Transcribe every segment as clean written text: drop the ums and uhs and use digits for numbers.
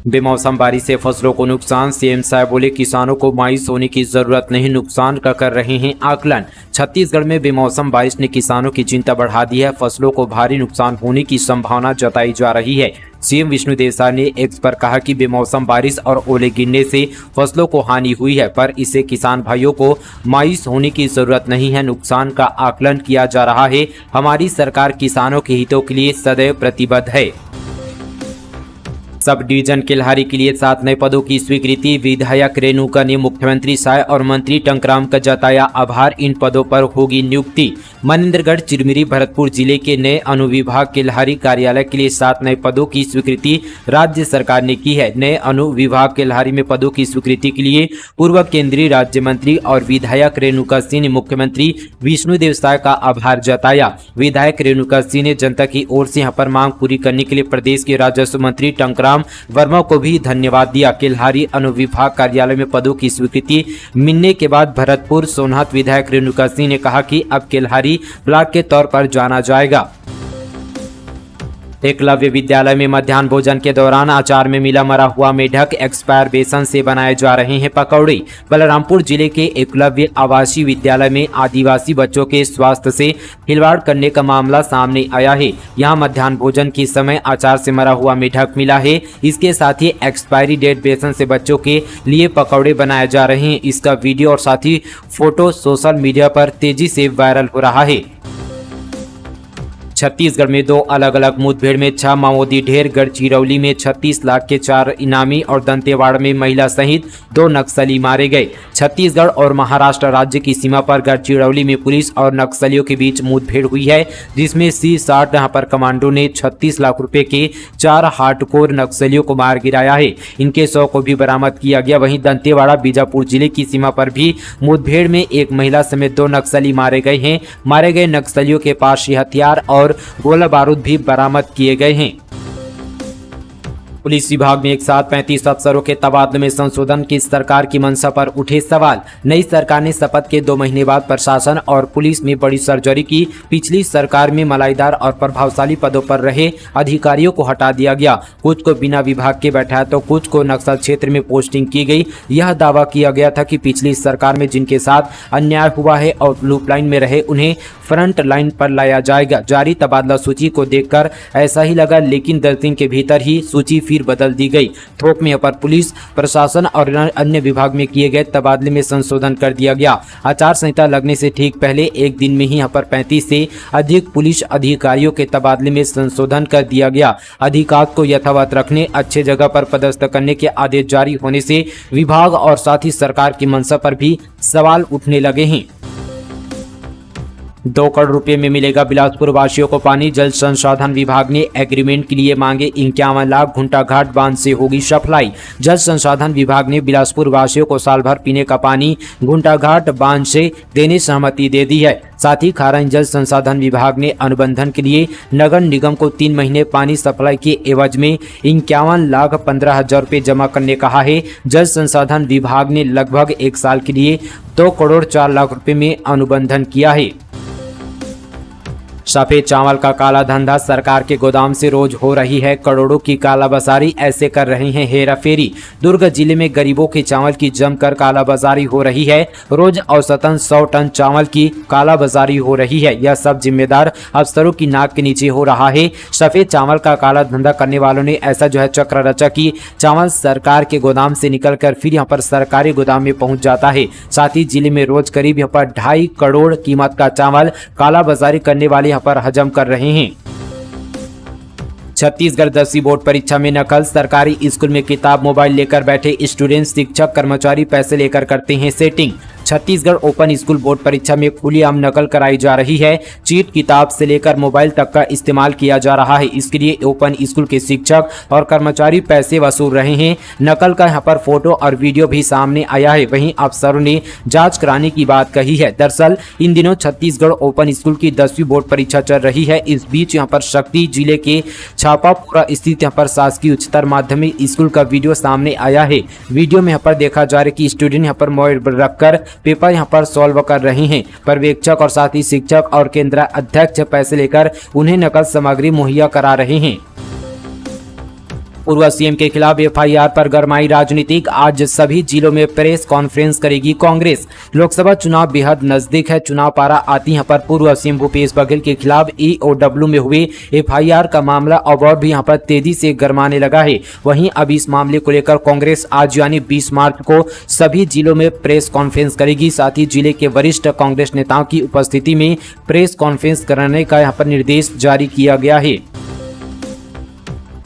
बेमौसम बारिश से फसलों को नुकसान, सीएम साहब बोले किसानों को मायूस होने की जरूरत नहीं, नुकसान का कर रहे हैं आकलन। छत्तीसगढ़ में बेमौसम बारिश ने किसानों की चिंता बढ़ा दी है, फसलों को भारी नुकसान होने की संभावना जताई जा रही है। सीएम विष्णुदेव साय ने एक्स पर कहा कि बेमौसम बारिश और ओले गिरने से फसलों को हानि हुई है, पर इससे किसान भाइयों को मायूस होने की जरूरत नहीं है, नुकसान का आकलन किया जा रहा है। हमारी सरकार किसानों के हितों के लिए सदैव प्रतिबद्ध है। सब डिवीजन केल्हारी के लिए 7 नए पदों की स्वीकृति, विधायक रेणुका ने मुख्यमंत्री साय और मंत्री टंकराम का जताया आभार, इन पदों पर होगी नियुक्ति। मनेन्द्रगढ़, चिरमिरी, भरतपुर जिले के नए अनुविभाग केल्हारी कार्यालय के लिए 7 नए पदों की स्वीकृति राज्य सरकार ने की है। नए अनुविभाग केल्हारी में पदों की स्वीकृति के लिए पूर्व केंद्रीय राज्य मंत्री और विधायक रेणुका सिंह ने मुख्यमंत्री विष्णुदेव साय का आभार जताया। विधायक रेणुका सिंह ने जनता की ओर से यहाँ पर मांग पूरी करने के लिए प्रदेश के राजस्व मंत्री टंकराम वर्मा को भी धन्यवाद दिया। केल्हारी अनुविभाग कार्यालय में पदों की स्वीकृति मिलने के बाद भरतपुर सोनहत विधायक रेणुका सिंह ने कहा कि अब केल्हारी ब्लॉक के तौर पर जाना जाएगा। एकलव्य विद्यालय में मध्याह्न भोजन के दौरान अचार में मिला मरा हुआ मेढक, एक्सपायर बेसन से बनाए जा रहे हैं पकौड़े। बलरामपुर जिले के एकलव्य आवासीय विद्यालय में आदिवासी बच्चों के स्वास्थ्य से खिलवाड़ करने का मामला सामने आया है। यहां मध्याह्न भोजन के समय अचार से मरा हुआ मेढक मिला है, इसके साथ ही एक्सपायरी डेट बेसन से बच्चों के लिए पकौड़े बनाए जा रहे हैं। इसका वीडियो और साथ ही फोटो सोशल मीडिया पर तेजी से वायरल हो रहा है। छत्तीसगढ़ में 2 अलग अलग मुठभेड़ में 6 माओवादी ढेर, गढ़चिरौली में 36 लाख के 4 इनामी और दंतेवाड़ा में महिला सहित 2 नक्सली मारे गए। छत्तीसगढ़ और महाराष्ट्र राज्य की सीमा पर गढ़चिरौली में पुलिस और नक्सलियों के बीच मुठभेड़ हुई है, जिसमें C60 यहाँ पर कमांडो ने 36 लाख रुपए के 4 हार्डकोर नक्सलियों को मार गिराया है। इनके 100 को भी बरामद किया गया। वहीं दंतेवाड़ा बीजापुर जिले की सीमा पर भी मुठभेड़ में एक महिला समेत 2 नक्सली मारे गए हैं। मारे गए नक्सलियों के पास से हथियार और गोला बारूद भी बरामद किए गए हैं। पुलिस विभाग में एक साथ 35 अफसरों के तबादले में संशोधन की सरकार की मंशा पर उठे सवाल। नई सरकार ने शपथ के 2 महीने बाद प्रशासन और पुलिस में बड़ी सर्जरी की। पिछली सरकार में मलाईदार और प्रभावशाली पदों पर रहे अधिकारियों को हटा दिया गया, कुछ को बिना विभाग के बैठाया तो कुछ को नक्सल क्षेत्र में पोस्टिंग की गई। यह दावा किया गया था कि पिछली सरकार में जिनके साथ अन्याय हुआ है और लूप लाइन में रहे उन्हें फ्रंट लाइन पर लाया जाएगा। जारी तबादला सूची को देखकर ऐसा ही लगा, लेकिन 10 दिन के भीतर ही सूची फिर बदल दी गई। थोक में यहाँ पर पुलिस प्रशासन और अन्य विभाग में किए गए तबादले में संशोधन कर दिया गया। आचार संहिता लगने से ठीक पहले एक दिन में ही यहाँ पर 35 से अधिक पुलिस अधिकारियों के तबादले में संशोधन कर दिया गया। अधिकार को यथावत रखने, अच्छे जगह पर पदस्थ करने के आदेश जारी होने से विभाग और साथ ही सरकार की मंशा पर भी सवाल उठने लगे हैं। 2 करोड़ रुपए में मिलेगा बिलासपुर वासियों को पानी। जल संसाधन विभाग ने एग्रीमेंट के लिए मांगे 51 लाख। घुंटाघाट बांध से होगी सप्लाई। जल संसाधन विभाग ने बिलासपुर वासियों को साल भर पीने का पानी घुंटाघाट बांध से देने सहमति दे दी है। साथ ही खाराइन जल संसाधन विभाग ने अनुबंधन के लिए नगर निगम को 3 महीने पानी सप्लाई के एवज में 51,15,000 रुपए जमा करने कहा है। जल संसाधन विभाग ने लगभग 1 साल के लिए 2 करोड़ 4 लाख रुपए में अनुबंधन किया है। सफेद चावल का काला धंधा, सरकार के गोदाम से रोज हो रही है करोड़ों की कालाबाजारी, ऐसे कर रहे हैं हेराफेरी। दुर्ग जिले में गरीबों के चावल की जमकर कालाबाजारी हो रही है। रोज औसतन 100 टन चावल की कालाबाजारी हो रही है। यह सब जिम्मेदार अफसरों की नाक के नीचे हो रहा है। सफेद चावल का काला धंधा करने वालों ने ऐसा जो है चक्र रचा कि चावल सरकार के गोदाम से निकलकर फिर यहाँ पर सरकारी गोदाम में पहुंच जाता है। साथ ही जिले में रोज करीब यहाँ पर 2.5 करोड़ कीमत का चावल कालाबाजारी करने वाले यहाँ पर हजम कर रहे हैं। छत्तीसगढ़ 10वीं बोर्ड परीक्षा में नकल, सरकारी स्कूल में किताब मोबाइल लेकर बैठे स्टूडेंट, शिक्षक कर्मचारी पैसे लेकर करते हैं setting. Chhattisgarh open school board परीक्षा में खुलेआम नकल कराई जा रही है। चीट किताब से लेकर मोबाइल तक का इस्तेमाल किया जा रहा है। इसके लिए ओपन स्कूल के शिक्षक और कर्मचारी पैसे वसूल रहे हैं। नकल का यहाँ पर फोटो और वीडियो भी सामने आया है। वहीं अफसरों ने जांच कराने की बात कही है। दरअसल इन दिनों छत्तीसगढ़ ओपन स्कूल की 10वीं बोर्ड परीक्षा चल रही है। इस बीच यहाँ पर शक्ति जिले के छापापुरा स्थित यहाँ पर शासकीय उच्चतर माध्यमिक स्कूल का वीडियो सामने आया है। वीडियो में यहाँ पर देखा जा रहा है कि स्टूडेंट यहाँ पर मोबाइल रखकर पेपर यहाँ पर सॉल्व कर रहे हैं। पर्यवेक्षक और साथ ही शिक्षक और केंद्र अध्यक्ष पैसे लेकर उन्हें नकल सामग्री मुहैया करा रहे हैं। पूर्व सीएम के खिलाफ एफआईआर पर गरमाई राजनीतिक। आज सभी जिलों में प्रेस कॉन्फ्रेंस करेगी कांग्रेस। लोकसभा चुनाव बेहद नजदीक है। चुनाव पारा आती है पर पूर्व सीएम भूपेश बघेल के खिलाफ ईओडब्ल्यू में हुए एफआईआर का मामला अब और भी यहाँ पर तेजी से गरमाने लगा है। वहीं अब इस मामले को लेकर कांग्रेस आज यानी 20 मार्च को सभी जिलों में प्रेस कॉन्फ्रेंस करेगी। साथ ही जिले के वरिष्ठ कांग्रेस नेताओं की उपस्थिति में प्रेस कॉन्फ्रेंस कराने का यहाँ पर निर्देश जारी किया गया है।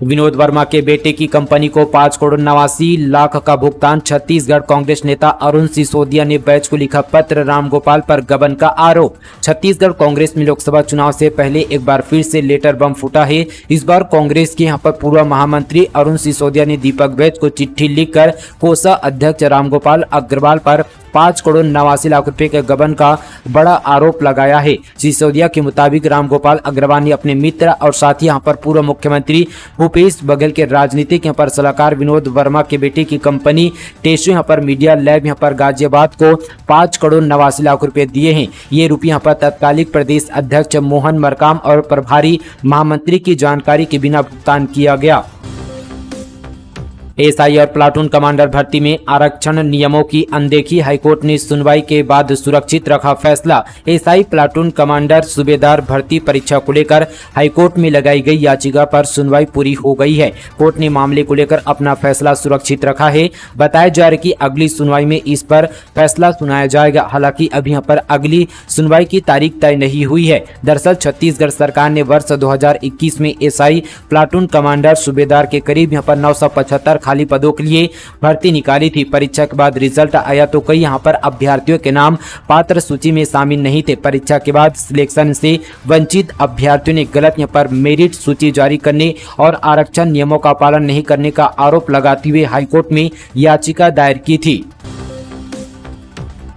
विनोद वर्मा के बेटे की कंपनी को 5 करोड़ 89 लाख का भुगतान। छत्तीसगढ़ कांग्रेस नेता अरुण सिसोदिया ने बैच को लिखा पत्र। रामगोपाल पर गबन का आरोप। छत्तीसगढ़ कांग्रेस में लोकसभा चुनाव से पहले एक बार फिर से लेटर बम फूटा है। इस बार कांग्रेस के यहाँ पर पूर्व महामंत्री अरुण सिसोदिया ने दीपक बैच को चिट्ठी लिखकर कोषा अध्यक्ष रामगोपाल अग्रवाल पर 5 करोड़ 89 लाख रुपए के गबन का बड़ा आरोप लगाया है। सिसोदिया के मुताबिक रामगोपाल अग्रवाल ने अपने मित्र और साथी यहाँ पर पूर्व मुख्यमंत्री भूपेश बघेल के राजनीतिक यहाँ पर सलाहकार विनोद वर्मा के बेटे की कंपनी टेस्टो यहाँ पर मीडिया लैब यहाँ पर गाजियाबाद को 5 करोड़ 89 लाख रुपए दिए हैं। ये रुपये यहाँ पर तत्कालिक प्रदेश अध्यक्ष मोहन मरकाम और प्रभारी महामंत्री की जानकारी के बिना भुगतान किया गया। एसआई और प्लाटून कमांडर भर्ती में आरक्षण नियमों की अनदेखी। हाईकोर्ट ने सुनवाई के बाद सुरक्षित रखा फैसला। एसआई प्लाटून कमांडर सूबेदार भर्ती परीक्षा को लेकर हाईकोर्ट में लगाई गई याचिका पर सुनवाई पूरी हो गई है। कोर्ट ने मामले को लेकर अपना फैसला सुरक्षित रखा है। बताया जा रहा है कि अगली सुनवाई में इस पर फैसला सुनाया जाएगा। हालांकि अभी यहाँ पर अगली सुनवाई की तारीख तय नहीं हुई है। दरअसल छत्तीसगढ़ सरकार ने वर्ष 2021 में एसआई प्लाटून कमांडर सूबेदार के करीब यहाँ पर 975 खाली पदों के लिए भर्ती निकाली थी। परीक्षा के बाद रिजल्ट आया तो कई यहाँ पर अभ्यर्थियों के नाम पात्र सूची में शामिल नहीं थे। परीक्षा के बाद सिलेक्शन से वंचित अभ्यर्थियों ने गलत यहाँ पर मेरिट सूची जारी करने और आरक्षण नियमों का पालन नहीं करने का आरोप लगाते हुए हाईकोर्ट में याचिका दायर की थी।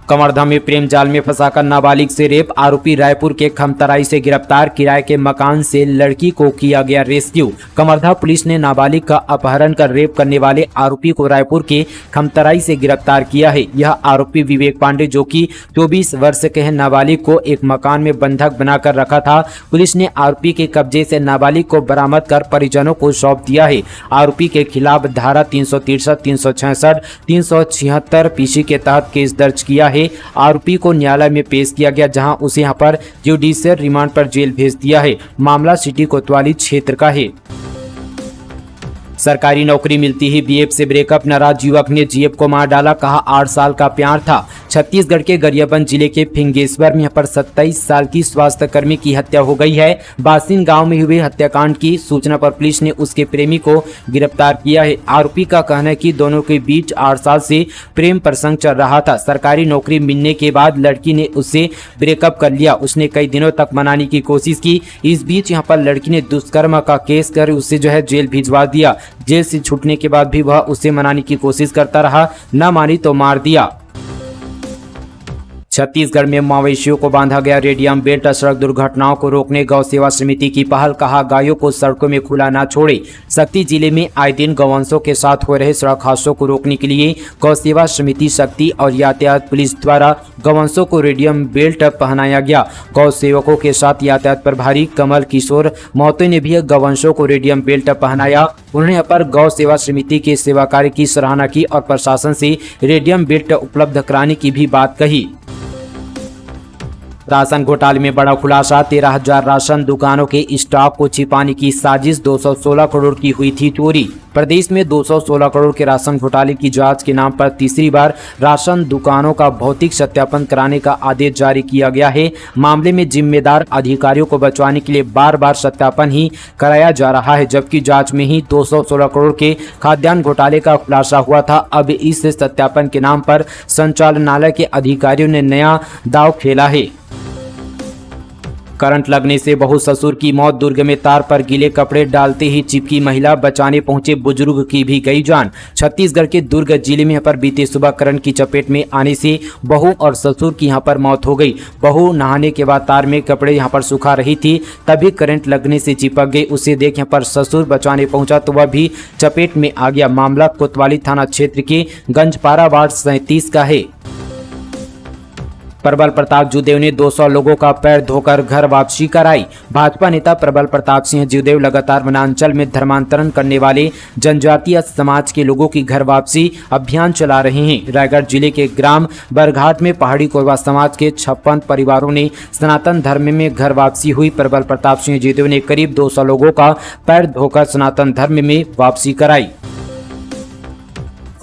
कवर्धा में प्रेम जाल में फंसाकर नाबालिग से रेप। आरोपी रायपुर के खमतराई से गिरफ्तार। किराए के मकान से लड़की को किया गया रेस्क्यू। कवर्धा पुलिस ने नाबालिग का अपहरण कर रेप करने वाले आरोपी को रायपुर के खमतराई से गिरफ्तार किया है। यह आरोपी विवेक पांडे जो कि 24 वर्ष के है, नाबालिग को एक मकान में बंधक बनाकर रखा था। पुलिस ने आरोपी के कब्जे से नाबालिग को बरामद कर परिजनों को सौंप दिया है। आरोपी के खिलाफ धारा 363, 366, 376 पीसी के तहत केस दर्ज किया है। आरोपी को न्यायालय में पेश किया गया जहां उसे यहां पर जुडिशियल रिमांड पर जेल भेज दिया है। मामला सिटी कोतवाली क्षेत्र का है। सरकारी नौकरी मिलती ही बीएफ से ब्रेकअप। नाराज युवक ने जीएफ को मार डाला। कहा 8 साल का प्यार था। छत्तीसगढ़ के गरियाबंद जिले के फिंगेश्वर में यहाँ पर 27 साल की स्वास्थ्य कर्मी की हत्या हो गई है। बासिन गांव में हुए हत्याकांड की सूचना पर पुलिस ने उसके प्रेमी को गिरफ्तार किया है। आरोपी का कहना है कि दोनों के बीच 8 साल से प्रेम प्रसंग चल रहा था। सरकारी नौकरी मिलने के बाद लड़की ने उससे ब्रेकअप कर लिया। उसने कई दिनों तक मनाने की कोशिश की। इस बीच यहाँ पर लड़की ने दुष्कर्म का केस कर उसे जो है जेल भिजवा दिया। जेल से छूटने के बाद भी वह उसे मनाने की कोशिश करता रहा, न मानी तो मार दिया। छत्तीसगढ़ में मवेशियों को बांधा गया रेडियम बेल्ट। सड़क दुर्घटनाओं को रोकने गौ सेवा समिति की पहल। कहा गायों को सड़कों में खुला ना छोड़े। शक्ति जिले में आए दिन गौवंशों के साथ हो रहे सड़क हादसों को रोकने के लिए गौ सेवा समिति शक्ति और यातायात पुलिस द्वारा गौवंशों को रेडियम बेल्ट पहनाया गया। गौ सेवकों के साथ यातायात प्रभारी कमल किशोर महतो ने भी गौवंशों को रेडियम बेल्ट पहनाया। उन्होंने यहाँ पर गौ सेवा समिति के सेवा कार्य की सराहना की और प्रशासन से रेडियम बेल्ट उपलब्ध कराने की भी बात कही। राशन घोटाले में बड़ा खुलासा। 13,000 राशन दुकानों के स्टॉक को छिपाने की साजिश। 216 करोड़ की हुई थी चोरी। प्रदेश में 216 करोड़ के राशन घोटाले की जांच के नाम पर तीसरी बार राशन दुकानों का भौतिक सत्यापन कराने का आदेश जारी किया गया है। मामले में जिम्मेदार अधिकारियों को बचवाने के लिए बार बार सत्यापन ही कराया जा रहा है, जबकि जांच में ही 216 करोड़ के खाद्यान्न घोटाले का खुलासा हुआ था। अब इस सत्यापन के नाम पर संचालनालय के अधिकारियों ने नया दांव खेला है। करंट लगने से बहू ससुर की मौत। दुर्ग में तार पर गीले कपड़े डालते ही चिपकी महिला। बचाने पहुंचे बुजुर्ग की भी गई जान। छत्तीसगढ़ के दुर्ग जिले में यहाँ पर बीते सुबह करंट की चपेट में आने से बहू और ससुर की यहाँ पर मौत हो गई। बहू नहाने के बाद तार में कपड़े यहाँ पर सुखा रही थी, तभी करंट लगने से चिपक गई। उसे देख यहाँ पर ससुर बचाने पहुंचा तो वह भी चपेट में आ गया। मामला कोतवाली थाना क्षेत्र के गंजपारा वार्ड 37 का है। प्रबल प्रताप जूदेव ने 200 लोगों का पैर धोकर घर वापसी कराई। भाजपा नेता प्रबल प्रताप सिंह जूदेव लगातार वनांचल में धर्मांतरण करने वाले जनजातीय समाज के लोगों की घर वापसी अभियान चला रहे हैं। रायगढ़ जिले के ग्राम बरघाट में पहाड़ी कोरवा समाज के 56 परिवारों ने सनातन धर्म में घर वापसी हुई। प्रबल प्रताप सिंह जूदेव ने करीब 200 लोगों का पैर धोकर सनातन धर्म में वापसी कराई।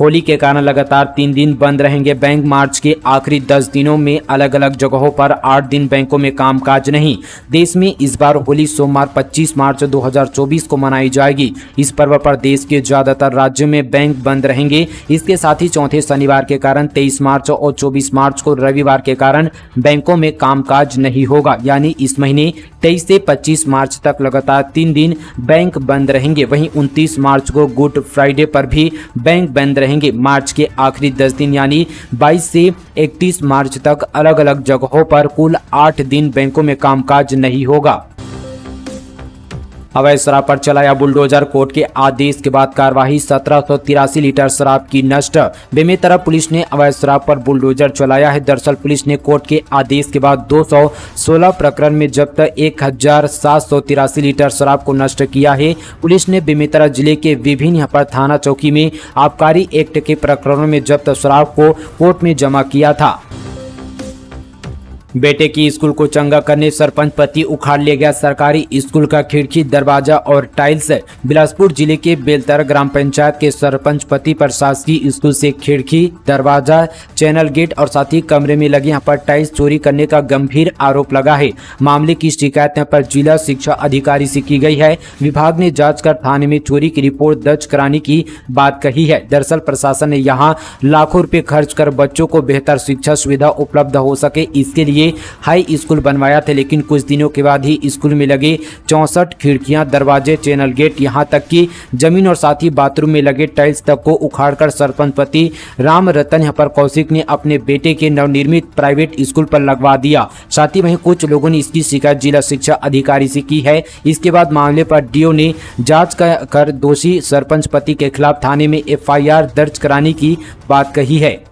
होली के कारण लगातार 3 दिन बंद रहेंगे बैंक। मार्च के आखिरी 10 दिनों में अलग अलग जगहों पर 8 दिन बैंकों में कामकाज नहीं। देश में इस बार होली सोमवार 25 मार्च 2024 को मनाई जाएगी। इस पर्व पर देश के ज्यादातर राज्यों में बैंक बंद रहेंगे। इसके साथ ही चौथे शनिवार के कारण 23 मार्च और 24 मार्च को रविवार के कारण बैंकों में कामकाज नहीं होगा। यानी इस महीने 23 से 25 मार्च तक लगातार 3 दिन बैंक बंद रहेंगे। वहीं 29 मार्च को गुड फ्राइडे पर भी बैंक बंद रहेंगे। मार्च के आखिरी 10 दिन यानी 22 से 31 मार्च तक अलग अलग जगहों पर कुल 8 दिन बैंकों में कामकाज नहीं होगा। अवैध शराब पर चलाया बुलडोजर। कोर्ट के आदेश के बाद कार्रवाई। 1783 लीटर शराब की नष्ट। बेमेतरा पुलिस ने अवैध शराब पर बुलडोजर चलाया है। दरअसल पुलिस ने कोर्ट के आदेश के बाद 216 प्रकरण में जब्त 1783 लीटर शराब को नष्ट किया है। पुलिस ने बेमेतरा जिले के विभिन्न यहाँ पर थाना चौकी में आबकारी एक्ट के प्रकरणों में जब्त शराब को कोर्ट में जमा किया था। बेटे की स्कूल को चंगा करने सरपंच पति उखाड़ ले गया सरकारी स्कूल का खिड़की, दरवाजा और टाइल्स। बिलासपुर जिले के बेलतर ग्राम पंचायत के सरपंच पति पर शासकीय स्कूल से खिड़की, दरवाजा, चैनल गेट और साथ ही कमरे में लगे यहाँ पर टाइल्स चोरी करने का गंभीर आरोप लगा है। मामले की शिकायत यहाँ पर जिला शिक्षा अधिकारी से की गई है। विभाग ने जांच कर थाने में चोरी की रिपोर्ट दर्ज कराने की बात कही है। दरअसल प्रशासन ने यहाँ लाखों रुपए खर्च कर बच्चों को बेहतर शिक्षा सुविधा उपलब्ध हो सके इसके लिए हाई स्कूल बनवाया था, लेकिन कुछ दिनों के बाद ही स्कूल में लगे 64 खिड़कियां, दरवाजे, चैनल गेट, यहां तक कि जमीन और साथ ही बाथरूम में लगे टाइल्स तक को उखाड़कर सरपंच पति राम रतन यहाँ पर कौशिक ने अपने बेटे के नवनिर्मित प्राइवेट स्कूल पर लगवा दिया। साथ ही वहीं कुछ लोगों ने इसकी शिकायत जिला शिक्षा अधिकारी से की है। इसके बाद मामले पर डीओ ने जांच कर दोषी सरपंच पति के खिलाफ थाने में FIR दर्ज कराने की बात कही है।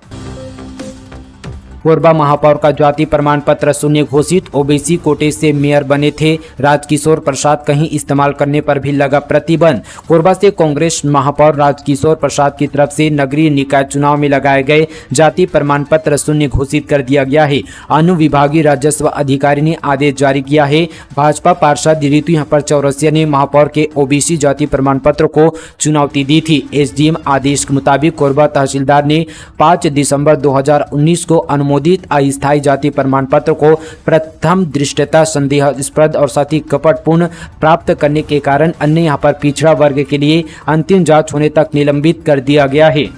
कोरबा महापौर का जाति प्रमाण पत्र शून्य घोषित। ओबीसी कोटे से मेयर बने थे राजकिशोर प्रसाद, कहीं इस्तेमाल करने पर भी लगा प्रतिबंध। कोरबा से कांग्रेस महापौर राजकिशोर प्रसाद की तरफ से नगरीय निकाय चुनाव में लगाए गए जाति प्रमाण पत्र शून्य घोषित कर दिया गया है। अनुविभागीय राजस्व अधिकारी ने आदेश जारी किया है। भाजपा पार्षद ऋतु यहाँ पर चौरसिया ने महापौर के ओबीसी जाति प्रमाण पत्र को चुनौती दी थी। SDM आदेश के मुताबिक कोरबा तहसीलदार ने 5 दिसंबर 2019 को अनुमोदित अस्थायी जाति प्रमाण पत्र को प्रथम दृष्टया संदेहास्पद और साथ ही कपटपूर्ण प्राप्त करने के कारण अन्य यहाँ पर पिछड़ा वर्ग के लिए अंतिम जांच होने तक निलंबित कर दिया गया है।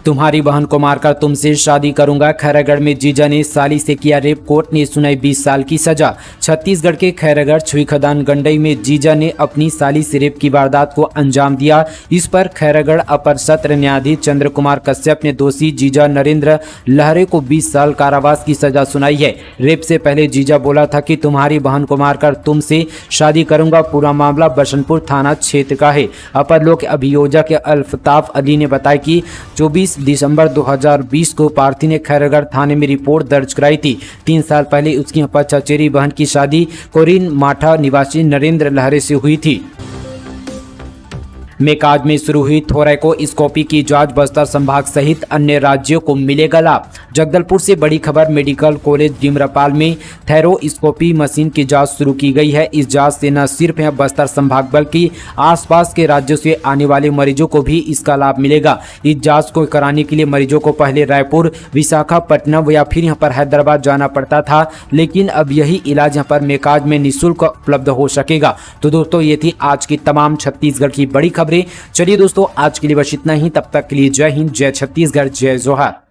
तुम्हारी बहन को मारकर तुमसे शादी करूंगा। खैरागढ़ में जीजा ने साली से किया रेप, कोर्ट ने सुनाई 20 साल की सजा। छत्तीसगढ़ के खैरागढ़ छुईखदान गंडई में जीजा ने अपनी साली से रेप की वारदात को अंजाम दिया। इस पर खैरागढ़ अपर सत्र न्यायाधीश चंद्र कुमार कश्यप ने दोषी जीजा नरेंद्र लहरे को 20 साल कारावास की सजा सुनाई है। रेप से पहले जीजा बोला था कि तुम्हारी बहन को मारकर तुमसे शादी करूंगा। पूरा मामला बसंतपुर थाना क्षेत्र का है। अपर लोक अभियोजक अल्फताफ अली ने बताया कि 24 दिसंबर 2020 को पार्थी ने खैरागढ़ थाने में रिपोर्ट दर्ज कराई थी। 3 साल पहले उसकी चचेरी बहन की शादी कोरिन माठा निवासी नरेंद्र लहरे से हुई थी। मेकाज में शुरू हुई थोरैकोस्कोपी की जांच, बस्तर संभाग सहित अन्य राज्यों को मिलेगा लाभ। जगदलपुर से बड़ी खबर, मेडिकल कॉलेज डिमरापाल में थोरैकोस्कोपी मशीन की जांच शुरू की गई है। इस जांच से न सिर्फ यहाँ बस्तर संभाग बल्कि आसपास के राज्यों से आने वाले मरीजों को भी इसका लाभ मिलेगा। इस जांच को कराने के लिए मरीजों को पहले रायपुर, विशाखापट्टनम या फिर यहाँ पर हैदराबाद जाना पड़ता था, लेकिन अब यही इलाज यहाँ पर मेकाज में निःशुल्क उपलब्ध हो सकेगा। तो दोस्तों ये थी आज की तमाम छत्तीसगढ़ की बड़ी खबरें। चलिए दोस्तों आज के लिए बस इतना ही। तब तक के लिए जय हिंद, जय छत्तीसगढ़, जय जोहार।